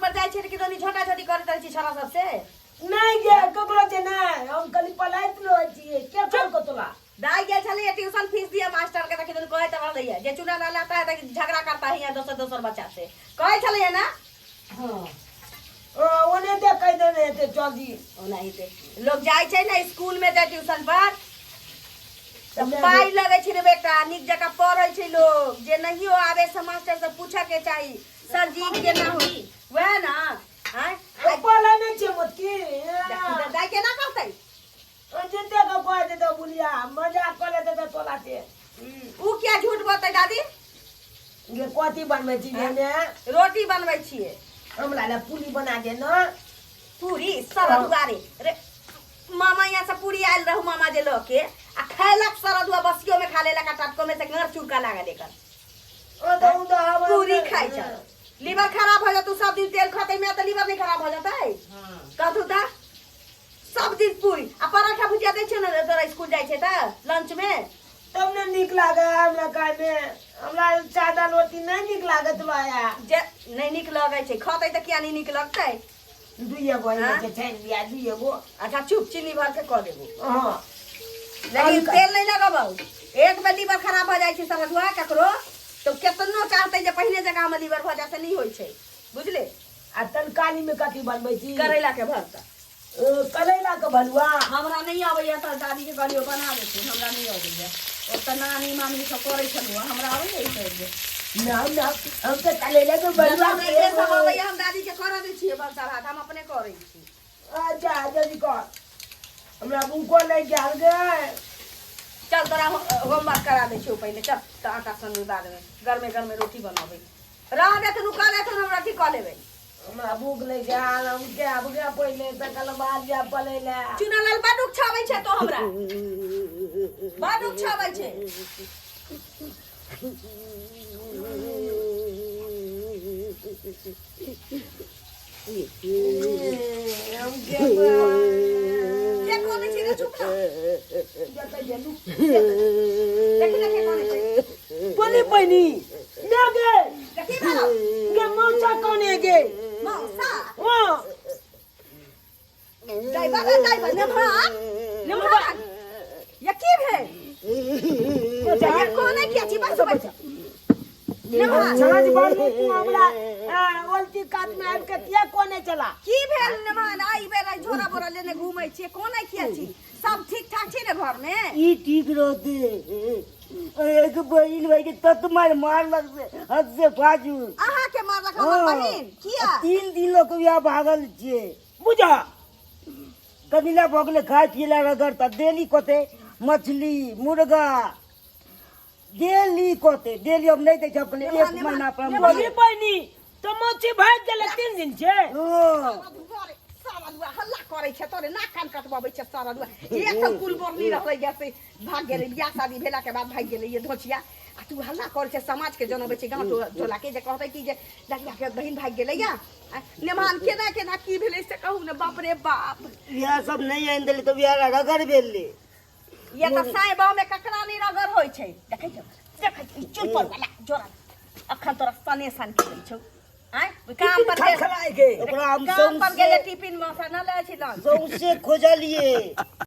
पर जाय छे कि दोनी छोटा छोटी करत रहै छी छोरा सब से नहीं गे ककरो के नहीं हम कली पलाइत रहै छियै के कल को तोला दाई गेल छले ट्यूशन फीस दिया मास्टर के कि दोनी कहै त रह दैया जे चुना ना लाता है त झगड़ा करता है यहाँ दोसर बच्चा से कहै छले ना हां ओने दे कह देने ते चौजी ओनाही ते लोग जाय छै ना स्कूल में दे ट्यूशन पर पाई लगे छै रे बेटा निक जका पढ़ै छै लोग जे नहियो आवे से मास्टर से पूछे के चाहिए सर जी केना होई वह ना हैं पला नहीं छे मत की दाई केना कहतै जिते को कह दे तो बुलिया मजाक कर लेते तो तोला से ऊ क्या झूठ बोलतै दादी गे कथी बनबै छी ने रोटी बनबै छियै हमरा ले पूरी बना दे न पूरी सरदुआरे रे मामा यहाँ से पूरी आयल रहू मामा जे ल के आ खैलक सरदुआ बसियो में खा लेलक आ टटको में से नर चुरका लागा देकर ओ तो उदा पूरी खाइ छ लीवर खराब हो जातू सब दिन तेल खतै में त लीवर नहीं खराब हो जातै हां कहतू ता सब दिन पूरी आ पराठा भुजिया दै छै न तोरा स्कूल जाय छै त लंच में तुमने निक लागे हमरा खाय में हमरा सादा रोटी नहीं निक लागत बाया जे नहीं निक लगै छै खतै त किया नहीं निक लगतै दुइया गो के छान दिया दुइया गो अच्छा चुप चीनी भर के कर देबो हां लेकिन तेल नहीं लगाबो एक बार लीवर खराब हो जाय छै सरदुआ ककरो तो केतनो चाहते जे पहिने जगह में लीवर हो जाय से नहीं होय छै बुझले आ तरकारी में कथी बनबै छी करैला के भरता करैला के भलुआ हमरा नहीं आबैया त दादी के कहलियो बना दे छै हमरा नहीं आबैया ओत नानी मामी सब करे छलु हमरा आबैया छै ना ना हम तो करैला के भलुआ के सब आबैया हम दादी के कर दै छियै बलता भात हम अपने करै छी अच्छा जल्दी कर हमरा भूखो नहीं जाल गे चल तोरा होमवर्क करा दे छियो पहले चल त आटा सन बाद में घर में रोटी बनाबे रह दे त रुका दे त हम रोटी क लेबै हमरा भूख नहीं जाल हम के आब गया पहले त कल बाद जा पलेला चुना लाल बाडुक छाबै छै तो हमरा बाडुक छाबै छै हम के ये कोने छी रे चुप जता जेलू देखि कोने छै बोली पैनी ले गे देखि बालो गे मौसा कोने गे मौसा हां दाई नम्हा ये की भेल ये कोने किया छी बस बस नम्हा समझ बाल में तू हमरा ओल्टी काट में आब के किया कोने चला की भेल नम्हा आई बेरा झोरा बोरा लेने घूमै छी कोने किया छी सब ठीक ठाक छी ने घर में ई ठीक रहते एक बहिन भाई के तत मार लग से हद से फाजू अहा के मारलक हमर बहिन किया 3 दिन लोग बिया भागल छे बुझा कदिला भगले खाय पिला रगर त डेली कोते मछली मुर्गा डेली कोते डेली हम नहीं देख अपने एक महीना पर हम बोली पैनी तो मच्छी भाग गेले 3 दिन छे सारा दुआ हल्ला करे छै तोरे नाक कान कटबाबै छै सारा दुआ एक सब कुल बोरनी रह गए भाग गेले बियाह शादी भेला के बाद भाग गेले ये धोचिया आ तू हल्ला करे छै समाज के जनबै छै गांव टोला के जे कहतै कि जे लड़का के बहिन भाग गेले या नेमान केना की भेले से कहू ने बाप रे बाप बिया सब नहीं आइन देले तो बिया रगर भेले ये त साई बाव में ककरा नहीं रगर होय छै देखै चुप पर वाला जोरा अखन तोरा सने सन के छौ आय काम पर खलाए के ओकरा हम काम पर गेले टिफिन में से न ले छी लन सौंसे खोजलिए